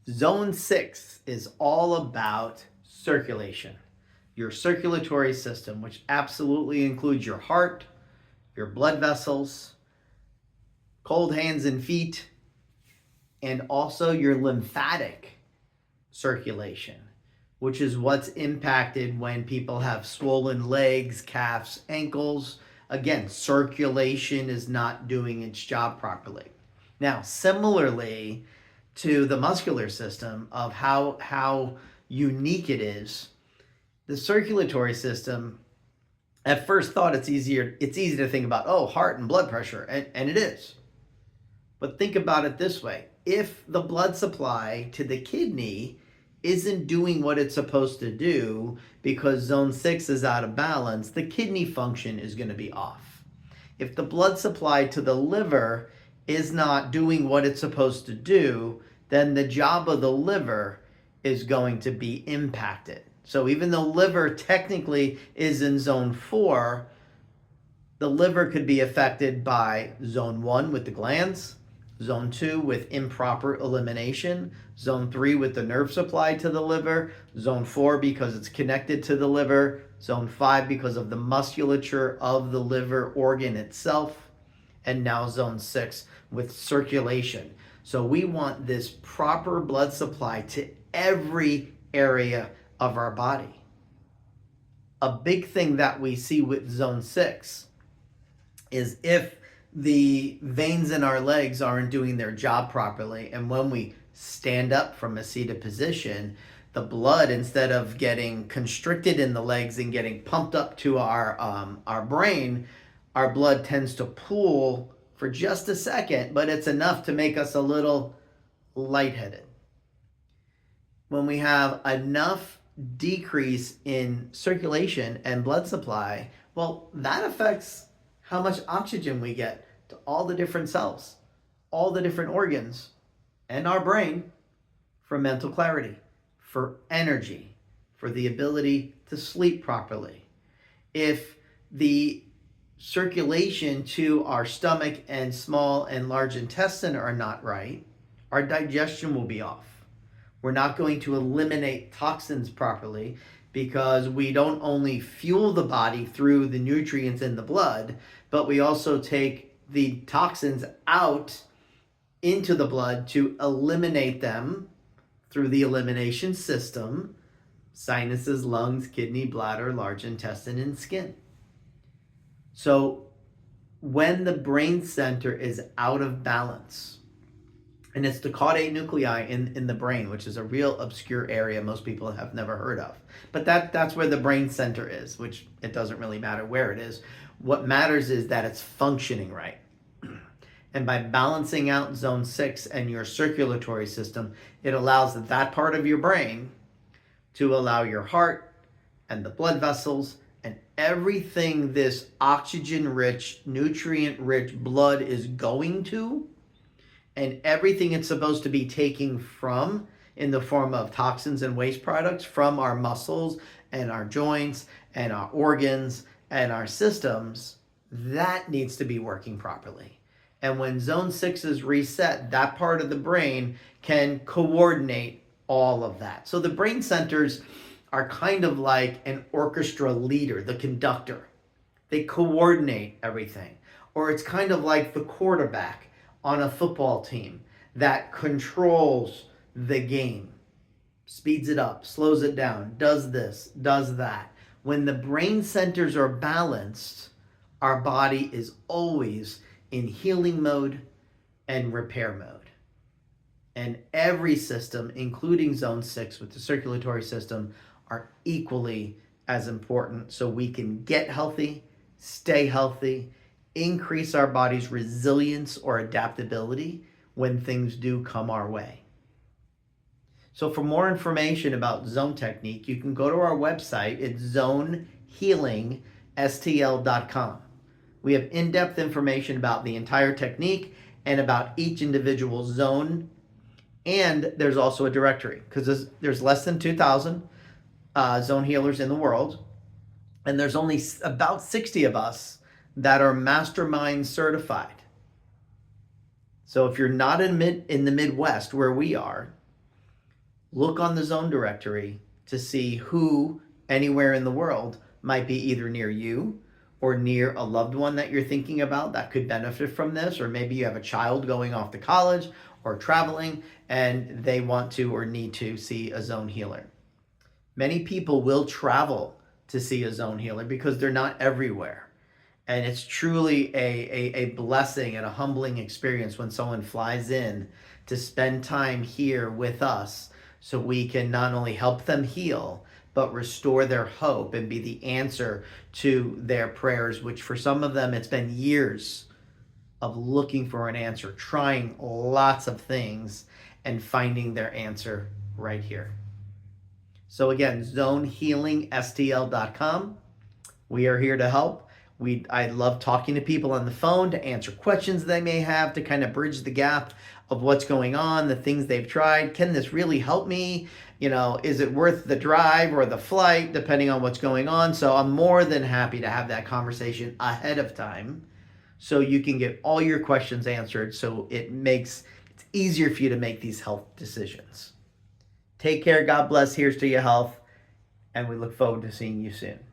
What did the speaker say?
Zone 6 is all about circulation, your circulatory system, which absolutely includes your heart, your blood vessels, cold hands and feet, and also your lymphatic circulation, which is what's impacted when people have swollen legs, calves, ankles. Again, circulation is not doing its job properly. Now, similarly to the muscular system of how unique it is, the circulatory system, at first thought it's easy to think about, oh, heart and blood pressure, and it is. But think about it this way. If the blood supply to the kidney isn't doing what it's supposed to do because zone 6 is out of balance, the kidney function is going to be off. If the blood supply to the liver is not doing what it's supposed to do, then the job of the liver is going to be impacted. So even though liver technically is in zone 4, the liver could be affected by zone 1 with the glands, zone 2 with improper elimination, zone 3 with the nerve supply to the liver, zone 4 because it's connected to the liver, zone 5 because of the musculature of the liver organ itself, and now zone 6 with circulation. So we want this proper blood supply to every area of our body. A big thing that we see with zone 6 is if the veins in our legs aren't doing their job properly, and when we stand up from a seated position, the blood, instead of getting constricted in the legs and getting pumped up to our brain, our blood tends to pool for just a second, but it's enough to make us a little lightheaded. When we have enough decrease in circulation and blood supply, well, that affects how much oxygen we get to all the different cells, all the different organs, and our brain for mental clarity, for energy, for the ability to sleep properly. If the circulation to our stomach and small and large intestine are not right, our digestion will be off. We're not going to eliminate toxins properly because we don't only fuel the body through the nutrients in the blood, but we also take the toxins out into the blood to eliminate them through the elimination system: sinuses, lungs, kidney, bladder, large intestine, and skin. So when the brain center is out of balance, and it's the caudate nuclei in the brain, which is a real obscure area most people have never heard of. But that's where the brain center is, which it doesn't really matter where it is. What matters is that it's functioning right. And by balancing out zone 6 and your circulatory system, it allows that part of your brain to allow your heart and the blood vessels and everything this oxygen-rich, nutrient-rich blood is going to, and everything it's supposed to be taking from in the form of toxins and waste products from our muscles and our joints and our organs and our systems, that needs to be working properly. And when zone 6 is reset, that part of the brain can coordinate all of that. So the brain centers are kind of like an orchestra leader, the conductor. They coordinate everything. Or it's kind of like the quarterback on a football team that controls the game, speeds it up, slows it down, does this, does that. When the brain centers are balanced, our body is always in healing mode and repair mode. And every system, including zone 6 with the circulatory system, are equally as important so we can get healthy, stay healthy, increase our body's resilience or adaptability when things do come our way. So for more information about zone technique, you can go to our website. It's zonehealingstl.com. We have in-depth information about the entire technique and about each individual zone. And there's also a directory because there's less than 2,000 zone healers in the world. And there's only about 60 of us that are mastermind certified. So if you're not in the Midwest where we are, Look on the zone directory to see who anywhere in the world might be either near you or near a loved one that you're thinking about that could benefit from this, or maybe you have a child going off to college or traveling and they want to or need to see a zone healer. Many people will travel to see a zone healer because they're not everywhere. And it's truly a blessing and a humbling experience when someone flies in to spend time here with us so we can not only help them heal, but restore their hope and be the answer to their prayers, which for some of them, it's been years of looking for an answer, trying lots of things and finding their answer right here. So again, zonehealingstl.com. We are here to help. I love talking to people on the phone to answer questions they may have, to kind of bridge the gap of what's going on, the things they've tried. Can this really help me? Is it worth the drive or the flight, depending on what's going on? So I'm more than happy to have that conversation ahead of time so you can get all your questions answered, so it's easier for you to make these health decisions. Take care. God bless. Here's to your health. And we look forward to seeing you soon.